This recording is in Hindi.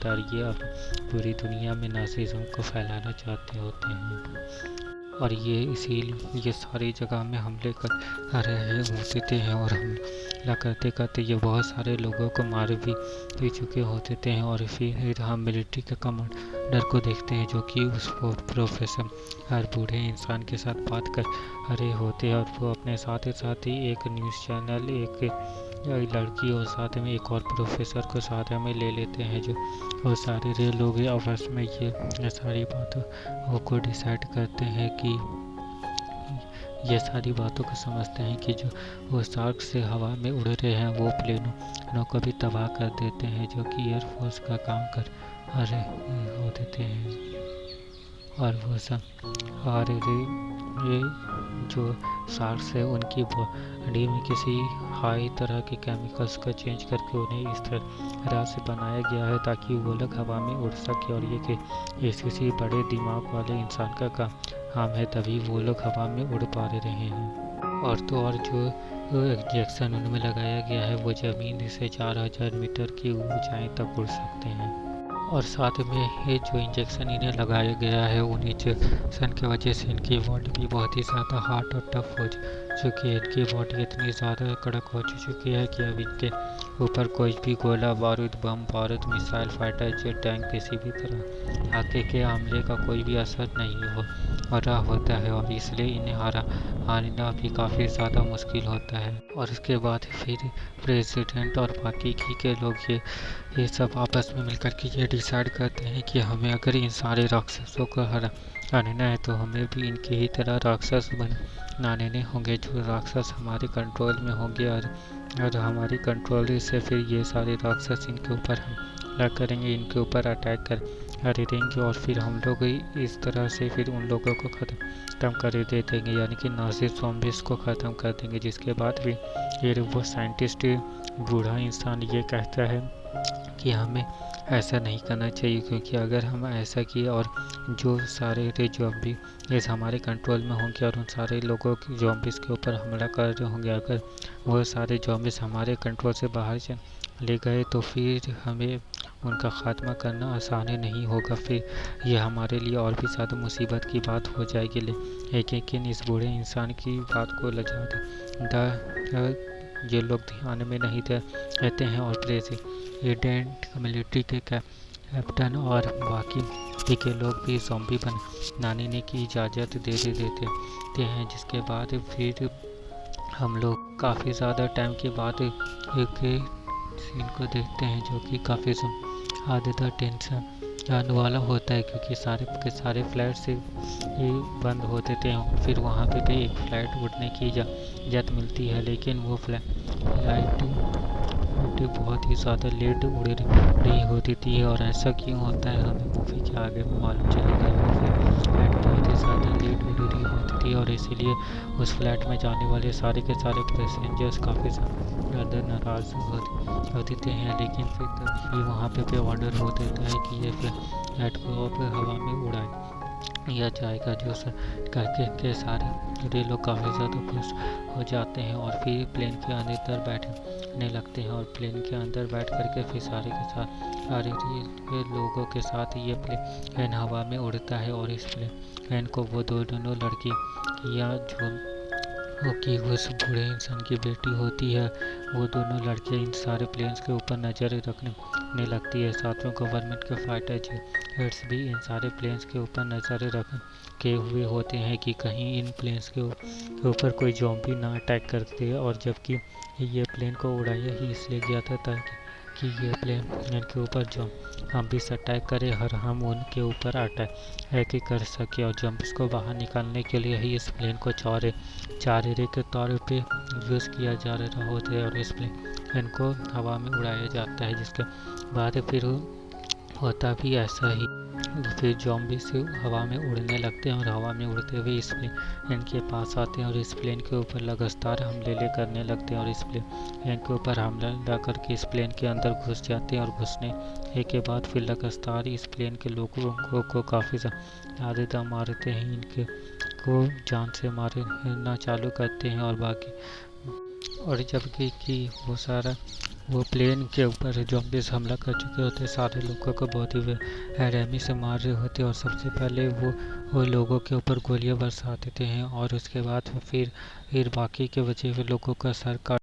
डर ये अब पूरी दुनिया में नाजिज़म को फैलाना चाहते होते हैं, और ये इसीलिए ये सारी जगह में हमले कर रहे होते हैं, और हमला करते करते ये बहुत सारे लोगों को मार भी चुके होते हैं। और फिर हम मिलिट्री के कमांडर को देखते हैं जो कि उस प्रोफेसर हर बूढ़े इंसान के साथ बात कर रहे होते हैं, और वो अपने साथ ही एक न्यूज़ चैनल, एक लड़की और साथ में एक और प्रोफेसर को साथ में ले लेते हैं, जो वो सारे लोग आपस में ये सारी बातों को डिसाइड करते हैं कि ये सारी बातों को समझते हैं कि जो वो शार्क से हवा में उड़ रहे हैं वो प्लेनों को भी तबाह कर देते हैं, जो कि एयरफोर्स का काम कर रहे हो देते हैं। और वो सब और ये जो शार्क्स है उनकी बॉडी में किसी हाई तरह के केमिकल्स को चेंज करके उन्हें इस तरह से बनाया गया है ताकि वो लोग हवा में उड़ सके, और ये कि ये किसी बड़े दिमाग वाले इंसान का काम है, तभी वो लोग हवा में उड़ पा रहे हैं। और तो और जो इंजेक्शन उनमें लगाया गया है वो ज़मीन से 4000 मीटर की ऊंचाई तक उड़ सकते हैं। और साथ में ये जो इंजेक्शन इन्हें लगाया गया है उन इंजेक्शन की वजह से इनकी बॉडी भी बहुत ही ज़्यादा हार्ड और टफ हो चुकी है। इनकी बॉडी इतनी ज़्यादा कड़क हो चुकी है कि अब इनके ऊपर कोई भी गोला बारूद, बम बारूद, मिसाइल, फाइटर जेट, टैंक किसी भी तरह आके के हमले का कोई भी असर नहीं हो रहा होता है, और इसलिए इन्हें हारना भी काफ़ी ज़्यादा मुश्किल होता है। और उसके बाद फिर प्रेसिडेंट और बाकी के लोग ये सब आपस में मिलकर के ये डिसाइड करते हैं कि हमें अगर इन सारे राक्षसों को हराना है तो हमें भी इनके ही तरह राक्षस बनाने होंगे, जो राक्षस हमारे कंट्रोल में होंगे, और हमारी कंट्रोल से फिर ये सारे राक्षस इनके ऊपर हमला करेंगे, इनके ऊपर अटैक करेंगे, और फिर हम लोग इस तरह से फिर उन लोगों को ख़त्म कर देंगे, यानी कि नाज़ी ज़ॉम्बीज़ को ख़त्म कर देंगे। जिसके बाद भी ये वो साइंटिस्ट बूढ़ा इंसान ये कहता है कि हमें ऐसा नहीं करना चाहिए, क्योंकि अगर हम ऐसा किए और जो सारे ज़ॉम्बी ये हमारे कंट्रोल में होंगे और उन सारे लोगों के ज़ॉम्बीज़ के ऊपर हमला कर रहे होंगे, अगर वो सारे ज़ॉम्बीज़ हमारे कंट्रोल से बाहर चले गए तो फिर हमें उनका ख़ात्मा करना आसान नहीं होगा, फिर ये हमारे लिए और भी ज़्यादा मुसीबत की बात हो जाएगी। लेकिन इस बूढ़े इंसान की बात को लजा ये लोग ध्यान में नहीं देते हैं, और प्रेसिडेंट मिलिट्री के कैप्टन और बाकी के लोग भी ज़ॉम्बी बनाने की इजाज़त दे देते हैं। जिसके बाद फिर हम लोग काफ़ी ज़्यादा टाइम के बाद एक सीन को देखते हैं जो कि काफ़ी ज़्यादा टेंशन वाला होता है, क्योंकि सारे के सारे फ्लाइट से बंद हो देते हैं, और फिर वहाँ पे भी एक फ़्लाइट उड़ने की इजाज़त मिलती है, लेकिन वो फ्लाइट बहुत ही ज़्यादा लेट उड़ रही होती थी। और ऐसा क्यों होता है हमें मूवी के आगे मालूम चलेगा। फ्लाइट बहुत ही ज़्यादा लेट उड़ रही होती थी, और इसीलिए उस फ्लाइट में जाने वाले सारे के सारे पैसेंजर्स काफ़ी ज़्यादा नाराज़ होते हैं। लेकिन फिर तभी वहाँ पे ऑर्डर हो देता है कि ये फ्लाइट को अब हवा में उड़ाया जाएगा, जो करके सारे लोग काफ़ी ज़्यादा खुश हो जाते हैं, और फिर प्लेन के अंदर बैठने लगते हैं, और प्लेन के अंदर बैठ करके फिर सारे लोगों के साथ ये प्लेन हवा में उड़ता है। और इस प्लेन को वो दोनों लड़कियाँ जो कि उस बूढ़े इंसान की बेटी होती है, वो दोनों लड़कियाँ इन सारे प्लेन्स के ऊपर नज़र रखने लगती है। साथ में गवर्नमेंट के फाइटर जेट्स भी इन सारे प्लेन्स के ऊपर नज़र रखे हुए होते हैं कि कहीं इन प्लेन्स के ऊपर कोई ज़ॉम्बी ना अटैक करते, और जबकि ये प्लेन को उड़ाया ही इसलिए गया था ताकि ये प्लेन के ऊपर ज़ॉम्बीज़ अटैक करे और हम उनके ऊपर अटैक कर सके, और ज़ॉम्बीज़ को बाहर निकालने के लिए ही इस प्लेन को चारे के तौर पे यूज़ किया जा रहा होता है, और इस प्लेन को हवा में उड़ाया जाता है। जिसके बाद फिर होता भी ऐसा ही, फिर ज़ॉम्बीज़ हवा में उड़ने लगते हैं, और हवा में उड़ते हुए इस प्लेन के पास आते हैं, और इस प्लेन के ऊपर लगातार हमले करने लगते हैं, और इस प्लेन के ऊपर हमला करके इस प्लेन के अंदर घुस जाते हैं, और घुसने के बाद फिर लगातार इस प्लेन के लोगों को काफ़ी ज़्यादा मारते हैं, इनके को जान से मारना चालू करते हैं, और बाकी और जबकि कि वो सारा वो प्लेन के ऊपर ज़ॉम्बीज़ हमला कर चुके होते, सारे लोगों को बहुत ही बेरहमी से मार रहे होते और सबसे पहले वो लोगों के ऊपर गोलियां बरसा देते हैं और उसके बाद फिर बाकी के बचे हुए लोगों का सर काट